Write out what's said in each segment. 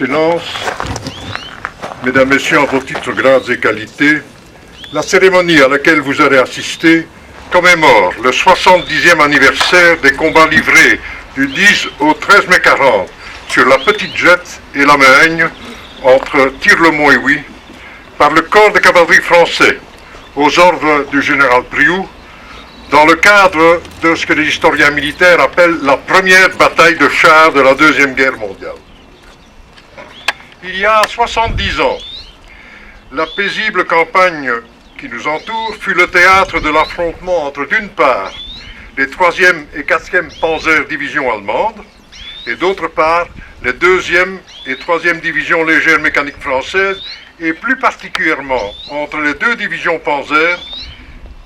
Excellences, Mesdames, Messieurs, en vos titres, grades et qualités, la cérémonie à laquelle vous allez assister commémore le 70e anniversaire des combats livrés du 10 au 13 mai 40 sur la Petite Jette et la Mehaigne entre Tir-le-Mont et par le corps de cavalerie français aux ordres du général Priou dans le cadre de ce que les historiens militaires appellent la première bataille de chars de la Deuxième Guerre mondiale. Il y a 70 ans, la paisible campagne qui nous entoure fut le théâtre de l'affrontement entre, d'une part, les 3e et 4e Panzer divisions allemandes, et d'autre part, les 2e et 3e divisions légères mécaniques françaises, et plus particulièrement entre les 2 divisions Panzer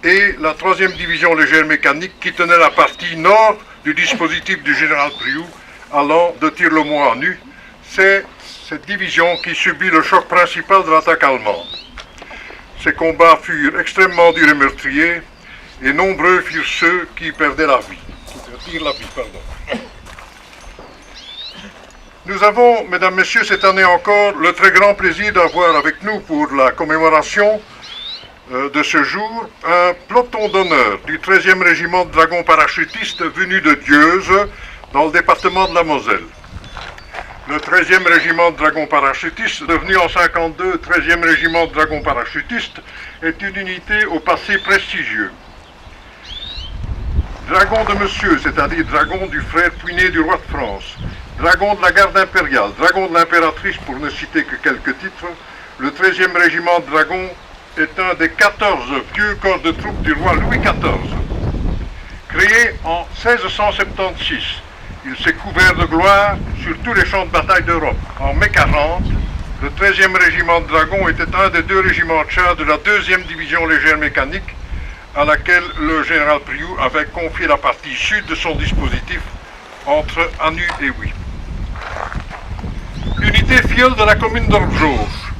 et la 3e division légère mécanique qui tenait la partie nord du dispositif du général Priou allant de Tir-le-Mont à Nu. C'est cette division qui subit le choc principal de l'attaque allemande. Ces combats furent extrêmement durs et meurtriers, et nombreux furent ceux qui perdaient la vie. Nous avons, Mesdames, Messieurs, cette année encore, le très grand plaisir d'avoir avec nous pour la commémoration de ce jour un peloton d'honneur du 13e régiment de dragons parachutistes venu de Dieuze, dans le département de la Moselle. Le 13e régiment de dragons parachutistes, devenu en 1952 13e régiment de dragons parachutistes, est une unité au passé prestigieux. Dragon de monsieur, c'est-à-dire dragon du frère puiné du roi de France, dragon de la garde impériale, dragon de l'impératrice pour ne citer que quelques titres, le 13e régiment de dragons est un des 14 vieux corps de troupes du roi Louis XIV. Créé en 1676, il s'est couvert de gloire sur tous les champs de bataille d'Europe. En mai 40, le 13e régiment de dragons était un des 2 régiments de chars de la 2e division légère mécanique à laquelle le général Priou avait confié la partie sud de son dispositif entre Anu et Huy. L'unité filleule de la commune d'Orgejauge,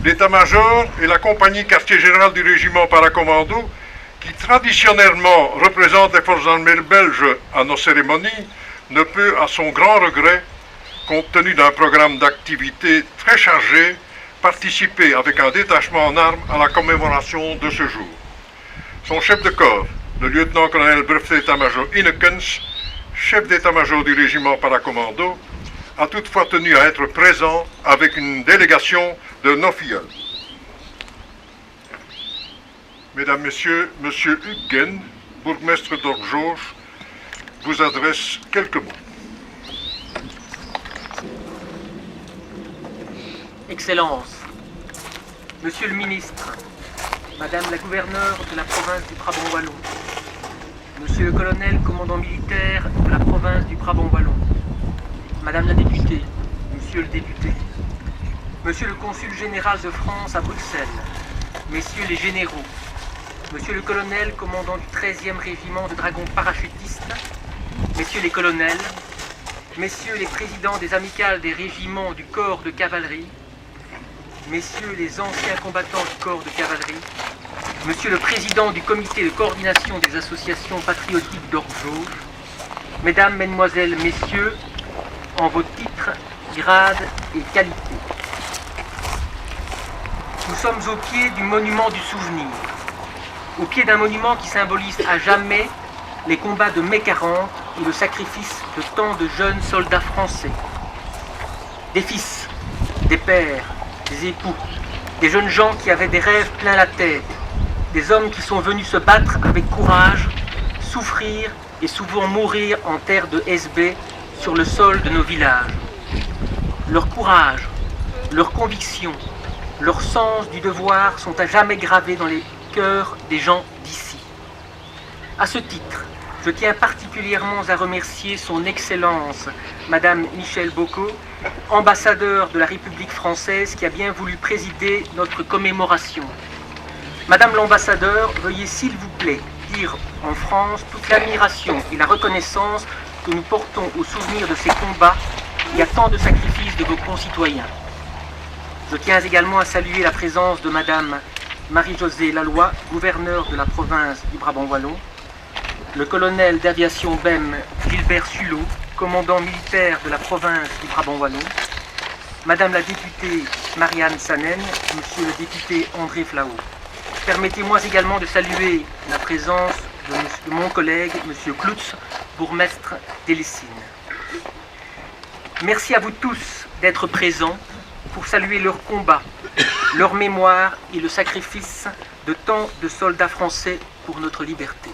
l'état-major et la compagnie quartier général du régiment paracommando, qui traditionnellement représente les forces armées belges à nos cérémonies, ne peut, à son grand regret, compte tenu d'un programme d'activité très chargé, participer avec un détachement en armes à la commémoration de ce jour. Son chef de corps, le lieutenant-colonel brevet d'état-major Innekens, chef d'état-major du régiment paracommando, a toutefois tenu à être présent avec une délégation de nos filleuls. Mesdames, Messieurs, Monsieur Huggen, bourgmestre d'Orgejauge, vous adresse quelques mots. Excellences, Monsieur le ministre, Madame la gouverneure de la province du Brabant Wallon, Monsieur le colonel commandant militaire de la province du Brabant Wallon, Madame la députée, Monsieur le député, Monsieur le consul général de France à Bruxelles, Messieurs les généraux, Monsieur le colonel commandant du 13e régiment de dragons parachutistes, Messieurs les colonels, Messieurs les présidents des amicales des régiments du corps de cavalerie, Messieurs les anciens combattants du corps de cavalerie, Monsieur le président du comité de coordination des associations patriotiques d'Orgejauge, Mesdames, Mesdemoiselles, Messieurs, en vos titres, grades et qualités. Nous sommes au pied du monument du souvenir, au pied d'un monument qui symbolise à jamais les combats de mai 40 et le sacrifice de tant de jeunes soldats français. Des fils, des pères, des époux, des jeunes gens qui avaient des rêves plein la tête, des hommes qui sont venus se battre avec courage, souffrir et souvent mourir en terre de SB sur le sol de nos villages. Leur courage, leur conviction, leur sens du devoir sont à jamais gravés dans les cœurs des gens d'ici. À ce titre, je tiens particulièrement à remercier son Excellence, Madame Michèle Bocot, ambassadeur de la République française qui a bien voulu présider notre commémoration. Madame l'ambassadeur, veuillez s'il vous plaît dire en France toute l'admiration et la reconnaissance que nous portons au souvenir de ces combats et à tant de sacrifices de vos concitoyens. Je tiens également à saluer la présence de Madame Marie-Josée Laloy, gouverneure de la province du Brabant Wallon, le colonel d'aviation BEM Gilbert Sulot, commandant militaire de la province du Brabant Wallon, Madame la députée Marianne Sanen, Monsieur le député André Flau. Permettez-moi également de saluer la présence de mon collègue, Monsieur Klutz, bourgmestre d'Hélesine. Merci à vous tous d'être présents pour saluer leur combat, leur mémoire et le sacrifice de tant de soldats français pour notre liberté.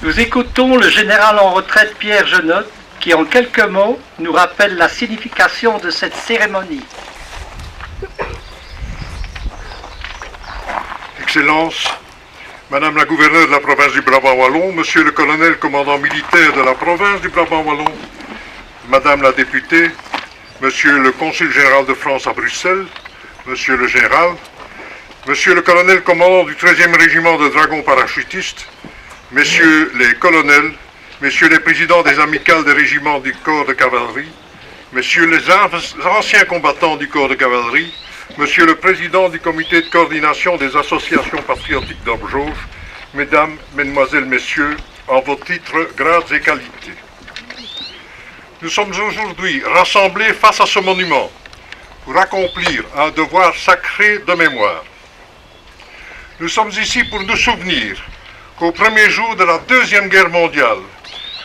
Nous écoutons le général en retraite Pierre Genot qui, en quelques mots, nous rappelle la signification de cette cérémonie. Excellences, Madame la gouverneure de la province du Brabant Wallon, Monsieur le colonel commandant militaire de la province du Brabant Wallon, Madame la députée, Monsieur le consul général de France à Bruxelles, Monsieur le général, Monsieur le colonel commandant du 13e régiment de dragons parachutistes, Messieurs les colonels, Messieurs les présidents des amicales des régiments du corps de cavalerie, Messieurs les anciens combattants du corps de cavalerie, Monsieur le président du comité de coordination des associations patriotiques d'Orbe-Jauge, Mesdames, Mesdemoiselles, Messieurs, en vos titres, grades et qualités. Nous sommes aujourd'hui rassemblés face à ce monument pour accomplir un devoir sacré de mémoire. Nous sommes ici pour nous souvenir qu'au premier jour de la Deuxième Guerre mondiale,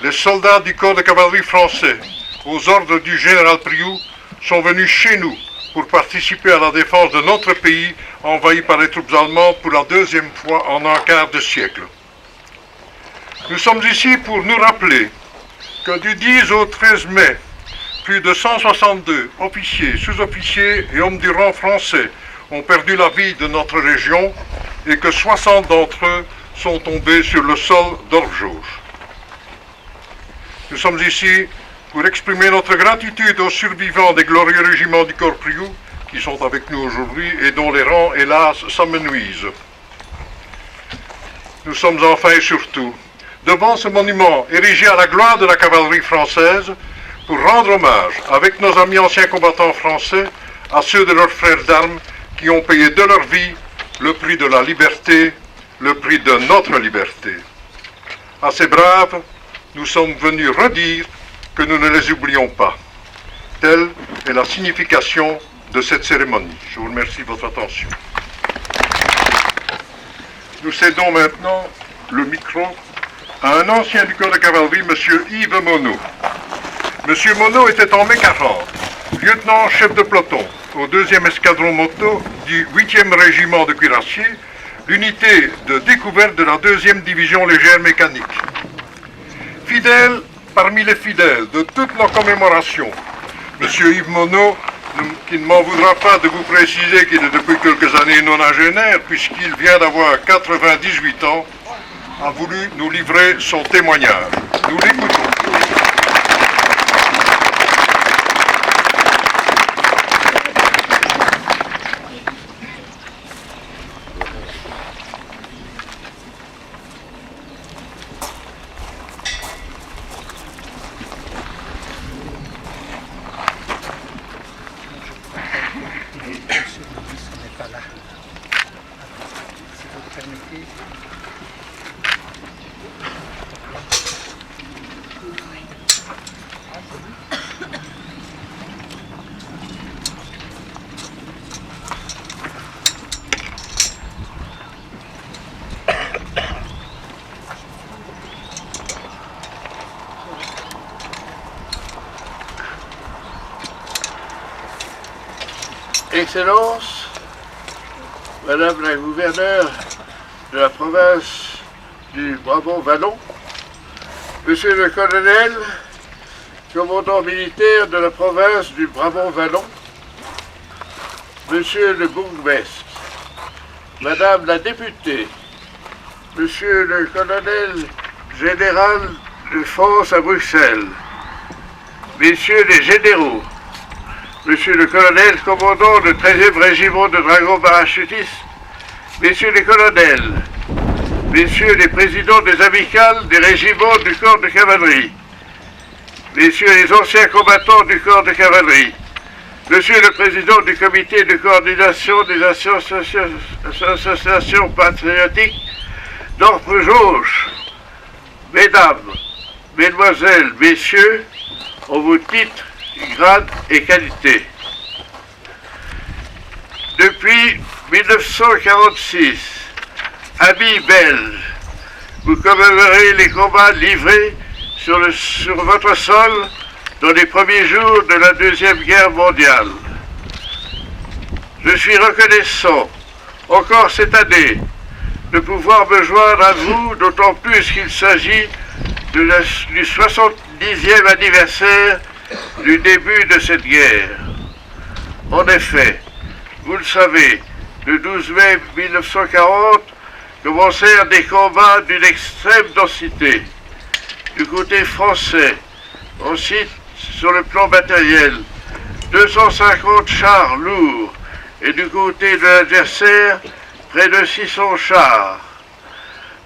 les soldats du corps de cavalerie français, aux ordres du général Priou, sont venus chez nous pour participer à la défense de notre pays envahi par les troupes allemandes pour la deuxième fois en un quart de siècle. Nous sommes ici pour nous rappeler que du 10 au 13 mai, plus de 162 officiers, sous-officiers et hommes du rang français ont perdu la vie de notre région et que 60 d'entre eux sont tombés sur le sol d'Orbe-Jauge. Nous sommes ici pour exprimer notre gratitude aux survivants des glorieux régiments du corps Priou qui sont avec nous aujourd'hui et dont les rangs, hélas, s'amenuisent. Nous sommes enfin et surtout devant ce monument érigé à la gloire de la cavalerie française pour rendre hommage, avec nos amis anciens combattants français, à ceux de leurs frères d'armes qui ont payé de leur vie le prix de la liberté, le prix de notre liberté. À ces braves, nous sommes venus redire que nous ne les oublions pas. Telle est la signification de cette cérémonie. Je vous remercie de votre attention. Nous cédons maintenant le micro à un ancien du corps de cavalerie, M. Yves Monod. M. Monod était en mai 40, lieutenant-chef de peloton au 2e escadron moto du 8e régiment de cuirassiers, l'unité de découverte de la 2e division légère mécanique. Fidèle parmi les fidèles de toutes nos commémorations, M. Yves Monod, qui ne m'en voudra pas de vous préciser qu'il est depuis quelques années nonagénaire, puisqu'il vient d'avoir 98 ans, a voulu nous livrer son témoignage. Nous l'écoutons. Excellences, Madame la gouverneure de la province du Brabant-Wallon, Monsieur le colonel, commandant militaire de la province du Brabant-Wallon, Monsieur le bourgmestre, Madame la députée, Monsieur le colonel général de France à Bruxelles, Messieurs les généraux, Monsieur le colonel commandant le 13e régiment de dragons parachutistes, Messieurs les colonels, Messieurs les présidents des amicales des régiments du corps de cavalerie, Messieurs les anciens combattants du corps de cavalerie, Monsieur le président du comité de coordination des associations patriotiques d'Orbe-Jauge, Mesdames, Mesdemoiselles, Messieurs, en vos titres, grades et qualités. Depuis 1946, amis belges, vous commémorez les combats livrés sur votre sol dans les premiers jours de la Deuxième Guerre mondiale. Je suis reconnaissant, encore cette année, de pouvoir me joindre à vous, d'autant plus qu'il s'agit du 70e anniversaire du début de cette guerre. En effet, vous le savez, le 12 mai 1940 commencèrent des combats d'une extrême densité. Du côté français, ensuite, sur le plan matériel, 250 chars lourds, et du côté de l'adversaire, près de 600 chars.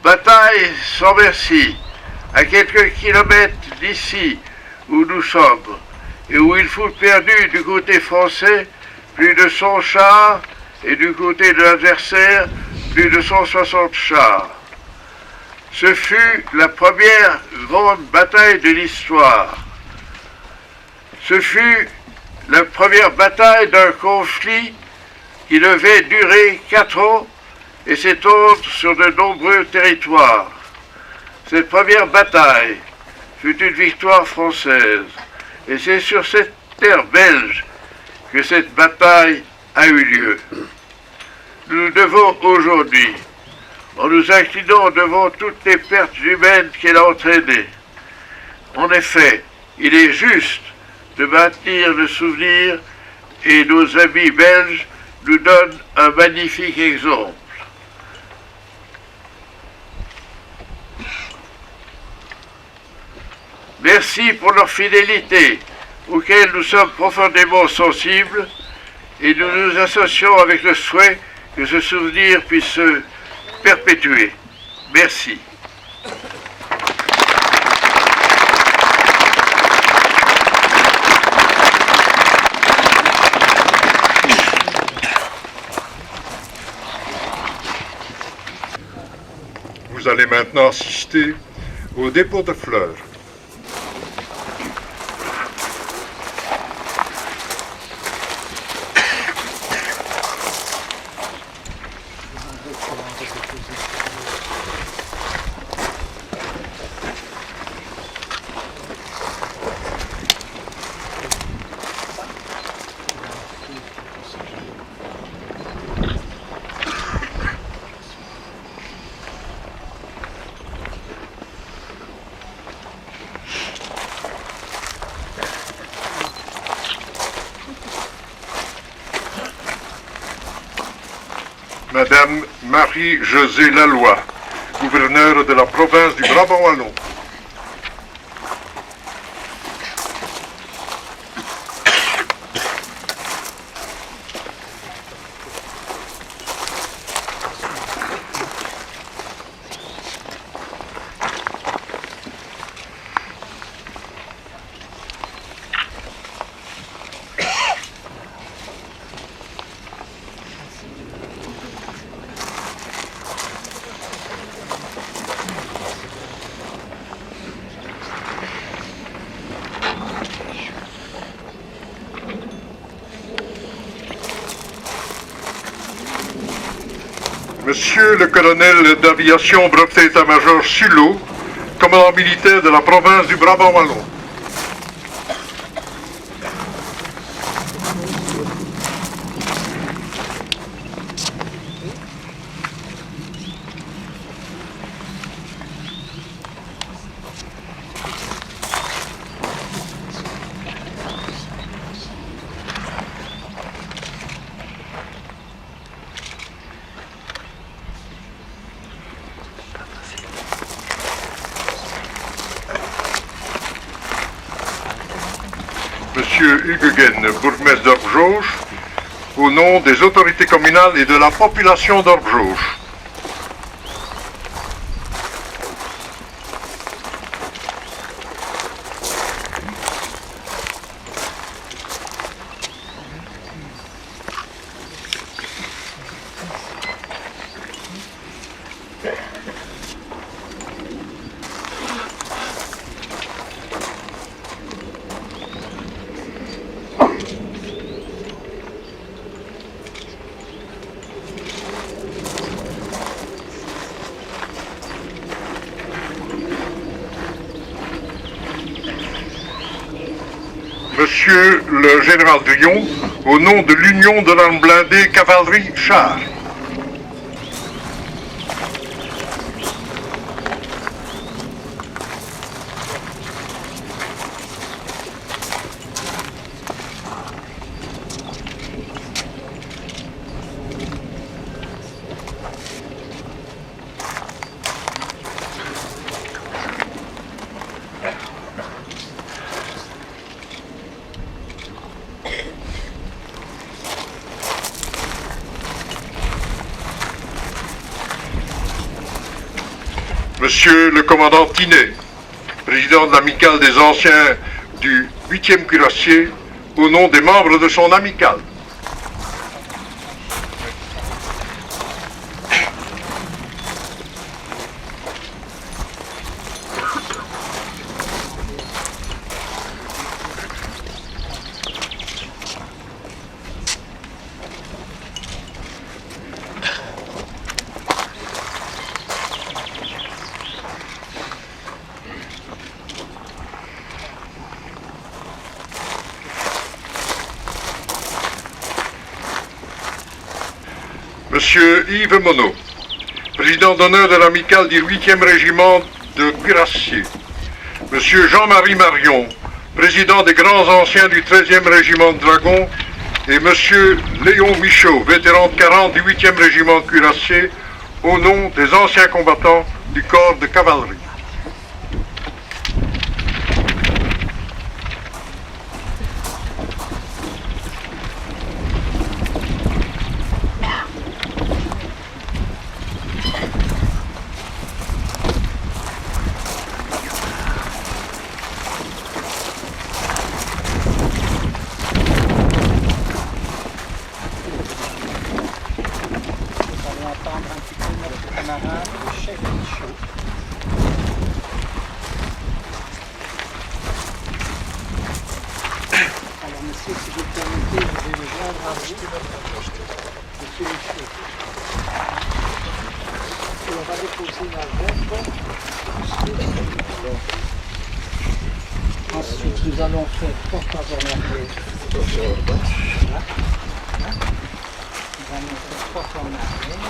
Bataille sans merci, à quelques kilomètres d'ici où nous sommes, et où il fut perdu du côté français plus de 100 chars, et du côté de l'adversaire plus de 160 chars. Ce fut la première grande bataille de l'histoire. Ce fut la première bataille d'un conflit qui devait durer 4 ans et s'étendre sur de nombreux territoires. Cette première bataille fut une victoire française, et c'est sur cette terre belge que cette bataille a eu lieu. Nous devons aujourd'hui, en nous inclinant devant toutes les pertes humaines qu'elle a entraînées. En effet, il est juste de maintenir le souvenir, et nos amis belges nous donnent un magnifique exemple. Merci pour leur fidélité, auquel nous sommes profondément sensibles, et nous nous associons avec le souhait que ce souvenir puisse se perpétuer. Merci. Vous allez maintenant assister au dépôt de fleurs. Madame Marie-Josée Laloy, gouverneure de la province du Brabant Wallon. Monsieur le colonel d'aviation brevet état-major Sulot, commandant militaire de la province du Brabant Wallon. Monsieur Huguen, bourgmestre d'Orgjoch, au nom des autorités communales et de la population d'Orgjoch. Monsieur le général Drion, au nom de l'Union de l'arme blindée cavalerie char. Monsieur le commandant Tinet, président de l'amicale des anciens du 8e cuirassier, au nom des membres de son amicale. Monsieur Yves Monod, président d'honneur de l'amicale du 8e régiment de cuirassiers. Monsieur Jean-Marie Marion, président des grands anciens du 13e régiment de dragons. Et monsieur Léon Michaud, vétéran de 40 du 8e régiment de cuirassiers, au nom des anciens combattants du corps de cavalerie. Ensuite, nous allons faire porte-à-faux en arrière. Voilà. Nous allons faire porte en arrière.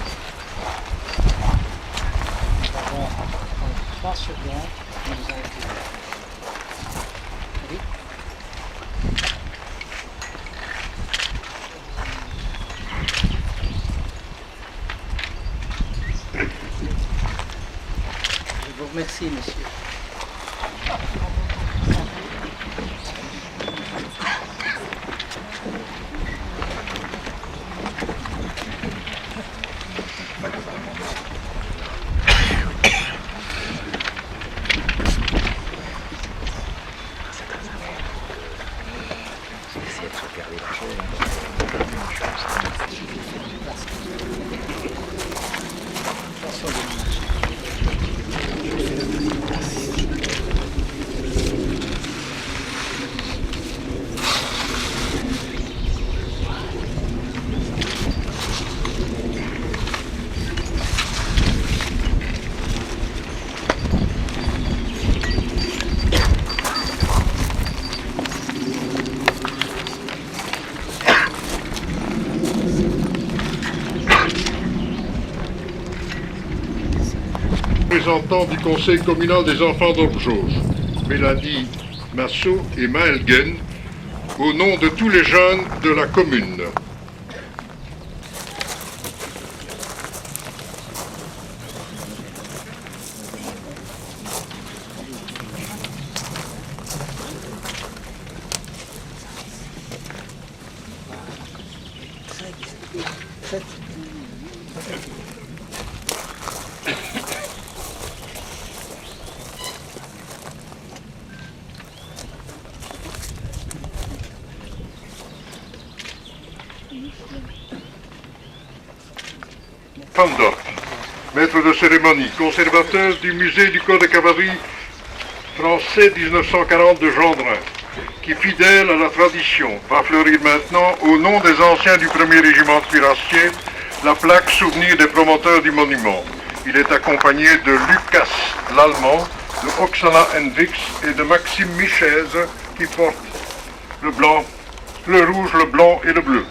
Nous allons prendre 3 secondes. Nous allons oui. Je vous remercie, monsieur. Représentants du Conseil communal des enfants d'Orjauge, Mélanie Massot et Maël Guen, au nom de tous les jeunes de la commune. Van Dorp, maître de cérémonie, conservateur du musée du corps de cavalerie français 1940 de Gendrin, qui, fidèle à la tradition, va fleurir maintenant, au nom des anciens du 1er régiment de cuirassiers, la plaque souvenir des promoteurs du monument. Il est accompagné de Lucas l'Allemand, de Oksana Hendricks et de Maxime Michez, qui porte le blanc, le rouge, le blanc et le bleu.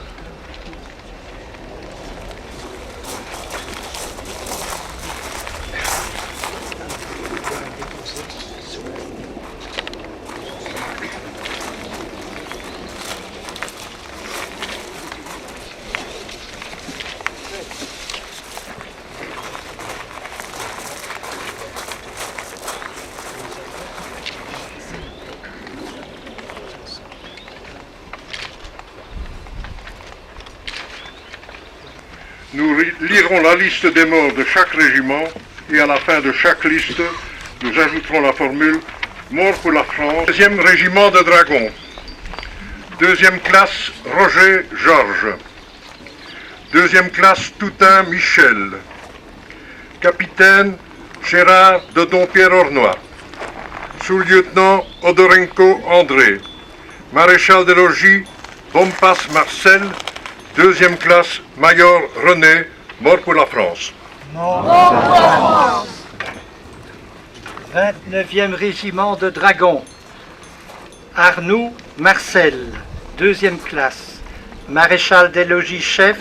Nous lirons la liste des morts de chaque régiment et à la fin de chaque liste, nous ajouterons la formule « Mort pour la France ». Deuxième régiment de dragons. Deuxième classe Roger Georges. Deuxième classe Toutain Michel. Capitaine Gérard de Dompierre-Ornois. Sous-lieutenant Odorenko André. Maréchal des logis Bompas Marcel. Deuxième classe, Major René, mort pour la France. 29e régiment de dragons. Arnoux Marcel, deuxième classe. Maréchal des logis chef,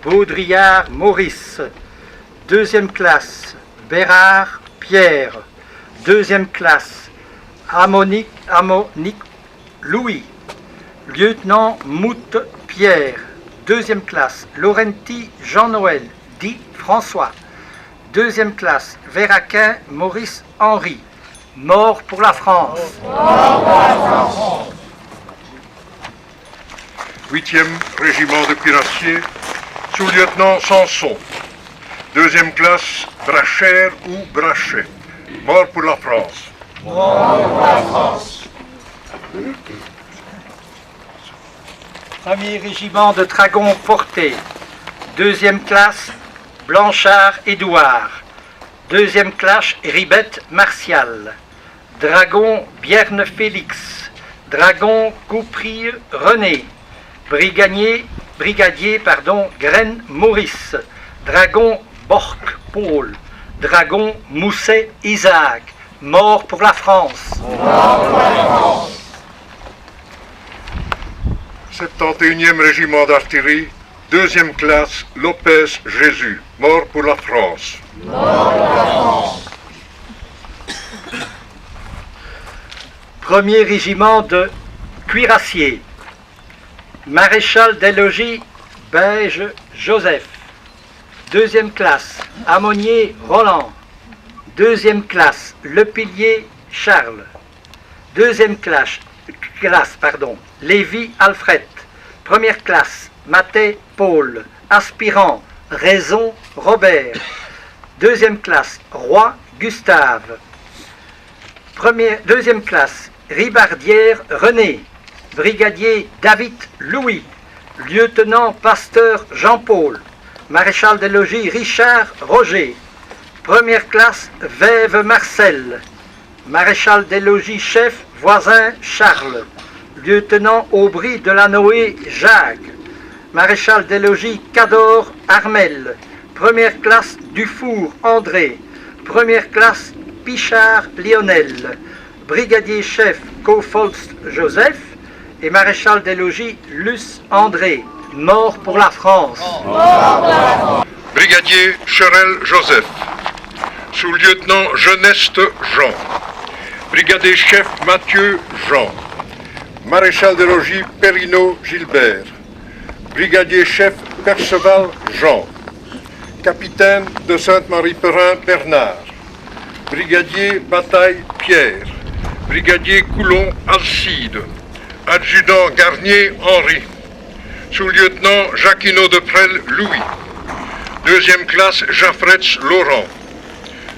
Baudrillard Maurice. Deuxième classe, Bérard Pierre. Deuxième classe, Amonique Louis. Lieutenant Moute Pierre. Deuxième classe, Laurenti Jean-Noël, dit François. Deuxième classe, Véraquin Maurice Henri. Mort pour la France. 8e régiment de cuirassiers, sous-lieutenant Sanson. Deuxième classe, Brachère ou Brachet. Mort pour la France. Premier régiment de dragons portés. Deuxième classe, Blanchard Édouard. Deuxième classe, Ribette Martial. Dragon Bierne Félix. Dragon Coupry René. Brigadier Graine Maurice. Dragon Borc Paul. Dragon Mousset Isaac. Mort pour la France. 71e régiment d'artillerie, deuxième classe, Lopez Jésus, mort pour la France. Premier régiment de cuirassiers. Maréchal des logis Beige Joseph. Deuxième classe, Ammonier Roland. Deuxième classe, Lepilier Charles. Deuxième classe, Lévy Alfred. Première classe, Mathé Paul. Aspirant, Raison Robert. Deuxième classe, Roi Gustave. Deuxième classe, Ribardière René. Brigadier David Louis. Lieutenant Pasteur Jean-Paul. Maréchal des logis Richard Roger. Première classe, Vève Marcel. Maréchal des logis chef Voisin Charles. Lieutenant Aubry de la Noé Jacques. Maréchal des logis Cador Armel. Première classe Dufour André. Première classe Pichard Lionel. Brigadier chef Cofolst Joseph et maréchal des logis Luce André. Mort pour la France. Brigadier Cherel Joseph. Sous-lieutenant Geneste Jean. Brigadier chef Mathieu Jean. Maréchal des logis Perrino Gilbert. Brigadier chef Perceval Jean. Capitaine de Sainte-Marie-Perrin Bernard. Brigadier Bataille Pierre. Brigadier Coulon Alcide. Adjudant Garnier Henri. Sous-lieutenant Jacquinot de Presles Louis. Deuxième classe Jaffretz Laurent.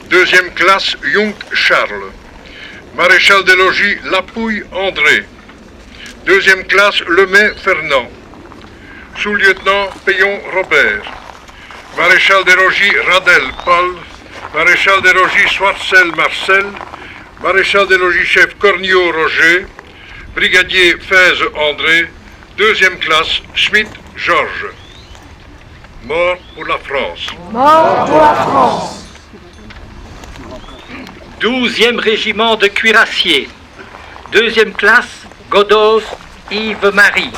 Deuxième classe Young Charles. Maréchal des logis Lapouille André. Deuxième classe Lemay Fernand. Sous-lieutenant Payon Robert. Maréchal des logis Radel Paul. Maréchal des logis Swartzel Marcel. Maréchal des logis chef Cornio Roger. Brigadier Fèze André. Deuxième classe Schmidt Georges. Mort pour la France. 12e régiment de cuirassiers. Deuxième classe, Godos Yves-Marie.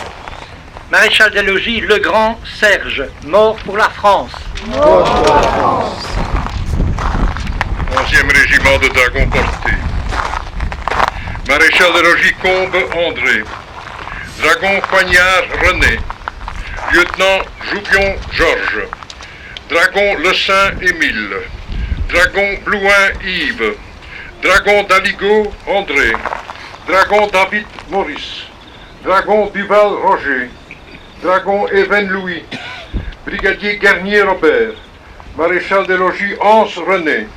Maréchal des logis Legrand Serge, mort pour la France. 11e régiment de dragons portés. Maréchal des logis Combe André. Dragon Poignard René. Lieutenant Joupion Georges. Dragon Le Saint Émile. Dragon Blouin Yves. Dragon Daligo André. Dragon David Maurice. Dragon Duval Roger. Dragon Even Louis. Brigadier Garnier Robert. Maréchal des logis Anse René.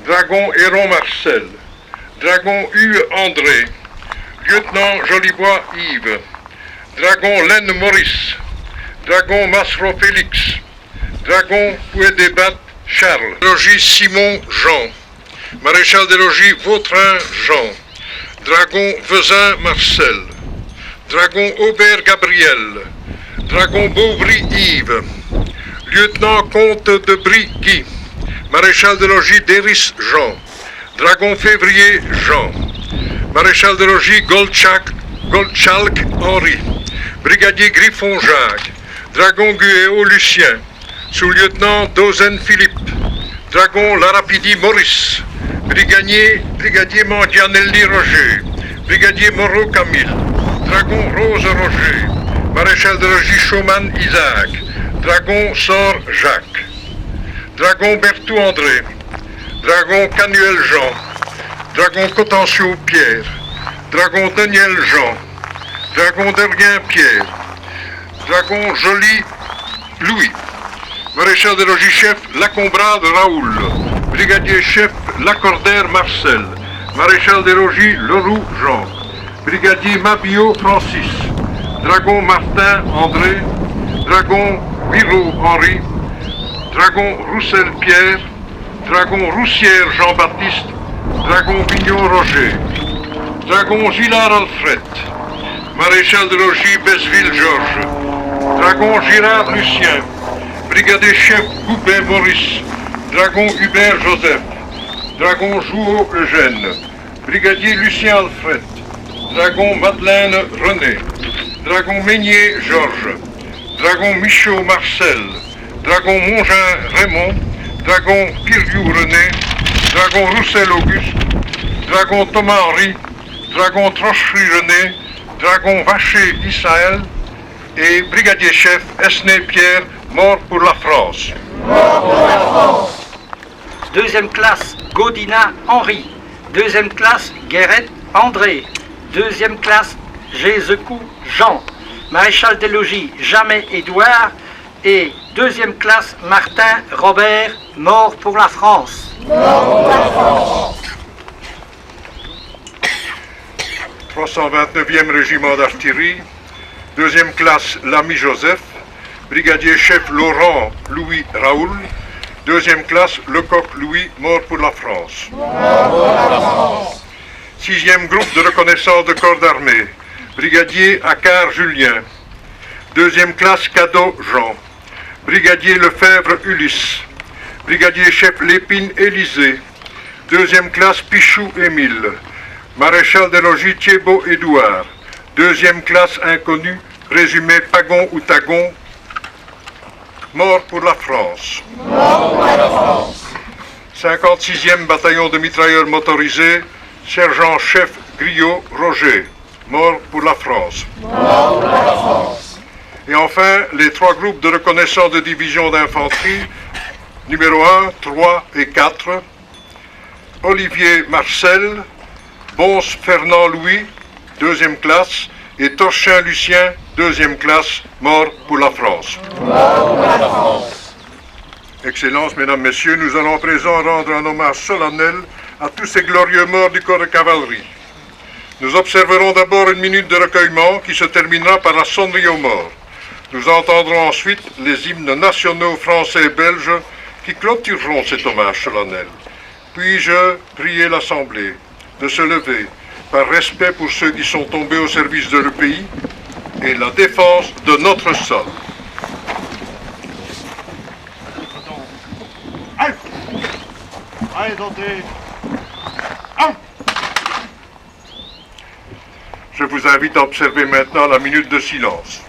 Dragon Héron Marcel. Dragon Hue André. Lieutenant Jolibois Yves. Dragon Laine Maurice. Dragon Massereau Félix. Dragon Pouet-des-Battes Charles. Logis Simon Jean. Maréchal des logis Vautrin Jean. Dragon Vezin Marcel. Dragon Aubert Gabriel. Dragon Beauvry Yves. Lieutenant Comte de Brie Guy. Maréchal des logis Déris Jean. Dragon Février Jean. Maréchal des logis Goldchalk Henri. Brigadier Griffon Jacques. Dragon Guéo Lucien. Sous-lieutenant Dozen Philippe. Dragon Larapidi Maurice. Brigadier Mandianelli Roger. Brigadier Moreau Camille. Dragon Rose Roger. Maréchal de logis Chauman Isaac. Dragon Sor Jacques. Dragon Berthoud André. Dragon Canuel Jean. Dragon Cotencio Pierre. Dragon Daniel Jean. Dragon Derguin Pierre. Dragon Joly Louis. Maréchal des logis chef Lacombrade Raoul. Brigadier chef Lacordaire Marcel. Maréchal des logis Leroux Jean. Brigadier Mabillot Francis. Dragon Martin André. Dragon Biro Henri. Dragon Roussel Pierre. Dragon Roussière Jean-Baptiste. Dragon Vignon Roger. Dragon Gillard Alfred. Maréchal de logis Besville Georges. Dragon Girard Lucien. Brigadier chef Goubet Maurice. Dragon Hubert Joseph. Dragon Jouot Eugène. Brigadier Lucien Alfred. Dragon Madeleine René. Dragon Meignier Georges. Dragon Michaud Marcel. Dragon Mongin Raymond. Dragon Piriou René. Dragon Roussel Auguste. Dragon Thomas Henri. Dragon Trochery René. Dragon Vacher Israël. Et brigadier chef Esnay Pierre, mort pour la France. Deuxième classe Gaudina Henri. Deuxième classe Guérette André. Deuxième classe Gézecou Jean. Maréchal des logis Jamais Édouard. Et deuxième classe Martin Robert, mort pour la France. 329e régiment d'artillerie. Deuxième classe l'ami Joseph. Brigadier chef Laurent Louis Raoul. Deuxième classe Lecoq Louis, mort pour la France. Sixième groupe de reconnaissance de corps d'armée. Brigadier Accard Julien. Deuxième classe Cadeau Jean. Brigadier Lefebvre Ulysse. Brigadier chef Lépine Élysée. Deuxième classe Pichou Émile. Maréchal des logis Thiebaut Édouard. Deuxième classe inconnu, présumé Pagon ou Tagon, mort pour la France. 56e bataillon de mitrailleurs motorisés, sergent-chef Griot Roger, mort pour la France. Et enfin, les trois groupes de reconnaissance de division d'infanterie, numéro 1, 3 et 4, Olivier Marcel, Bons Fernand Louis, deuxième classe, et Torchin Lucien, deuxième classe, mort pour la France. Excellences, Mesdames, Messieurs, nous allons à présent rendre un hommage solennel à tous ces glorieux morts du corps de cavalerie. Nous observerons d'abord une minute de recueillement qui se terminera par la sonnerie aux morts. Nous entendrons ensuite les hymnes nationaux français et belges qui clôtureront cet hommage solennel. Puis-je prier l'Assemblée de se lever par respect pour ceux qui sont tombés au service de leur pays et la défense de notre sol. Je vous invite à observer maintenant la minute de silence.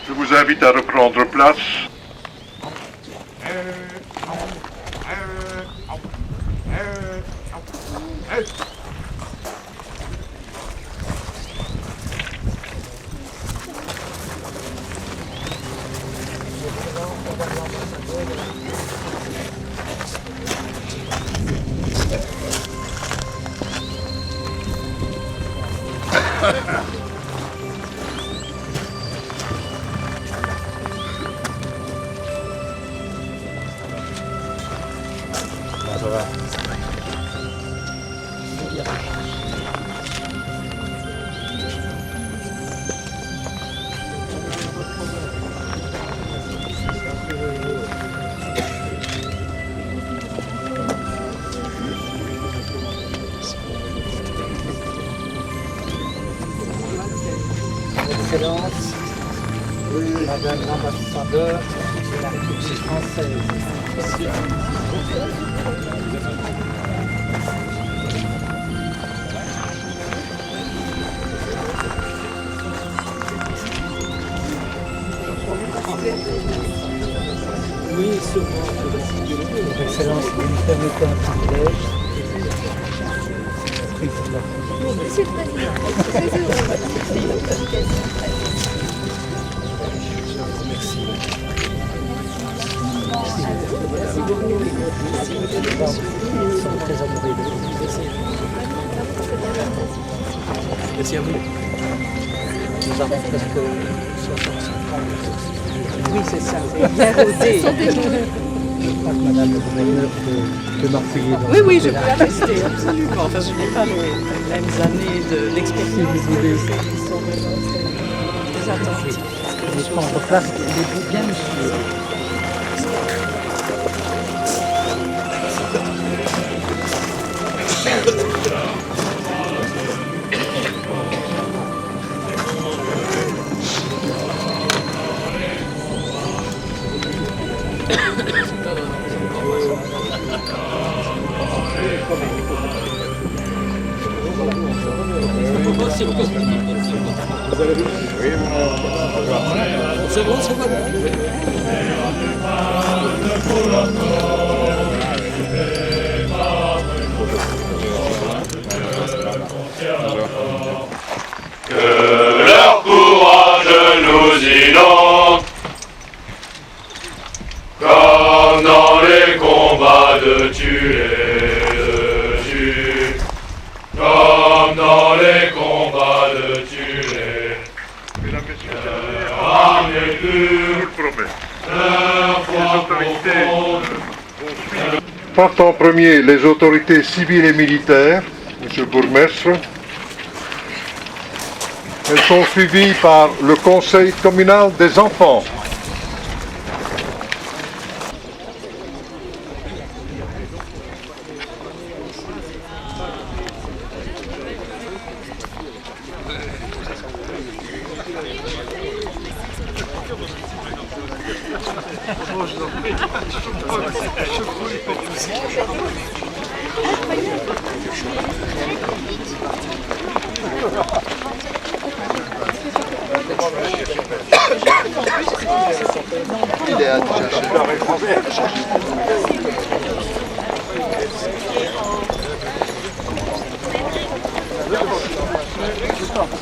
Je vous invite à reprendre place. Excellence, Madame l'ambassadeur de la République française. Oui, sûrement. Excellence, vous me permettez un privilège. Monsieur le Président, très heureux. Merci à vous. Nous avons presque 65 ans. Oui, c'est ça. Bien rodé. Je crois que Madame le gouverneur peut m'appuyer dans Oui, je peux attester, absolument. Enfin, je n'ai pas les mêmes années d'expertise. si vous voulez. très attentif. Mais prendre place, les bien musclés. C'est bon, c'est bon. Que leur courage nous inonde, comme dans les combats de Tulé, comme dans les combats de Tulé. Mesdames, Messieurs, Ramenez je plus vous le promets. leur foi profonde. Partent en premier les autorités civiles et militaires, Monsieur le bourgmestre. Elles sont suivies par le conseil communal des enfants.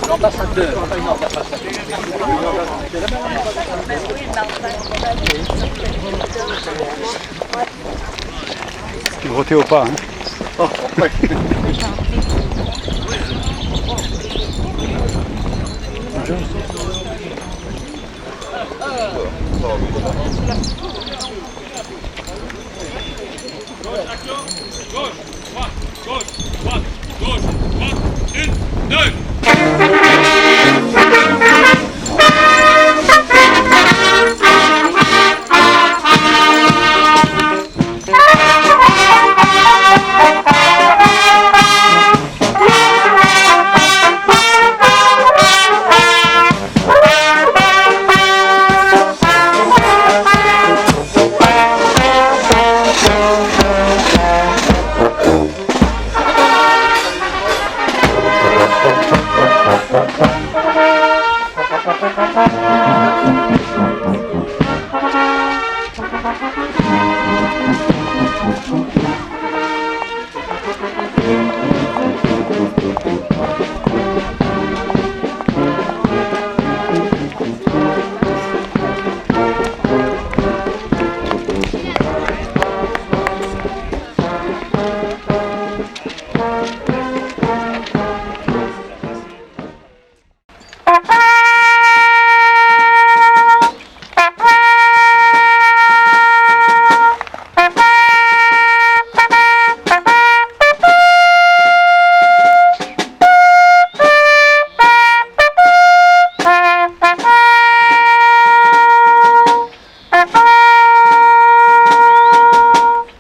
L'ambassadeur. Tu votais ou pas, hein? Gauche, droite, gauche, droite, 1, 2.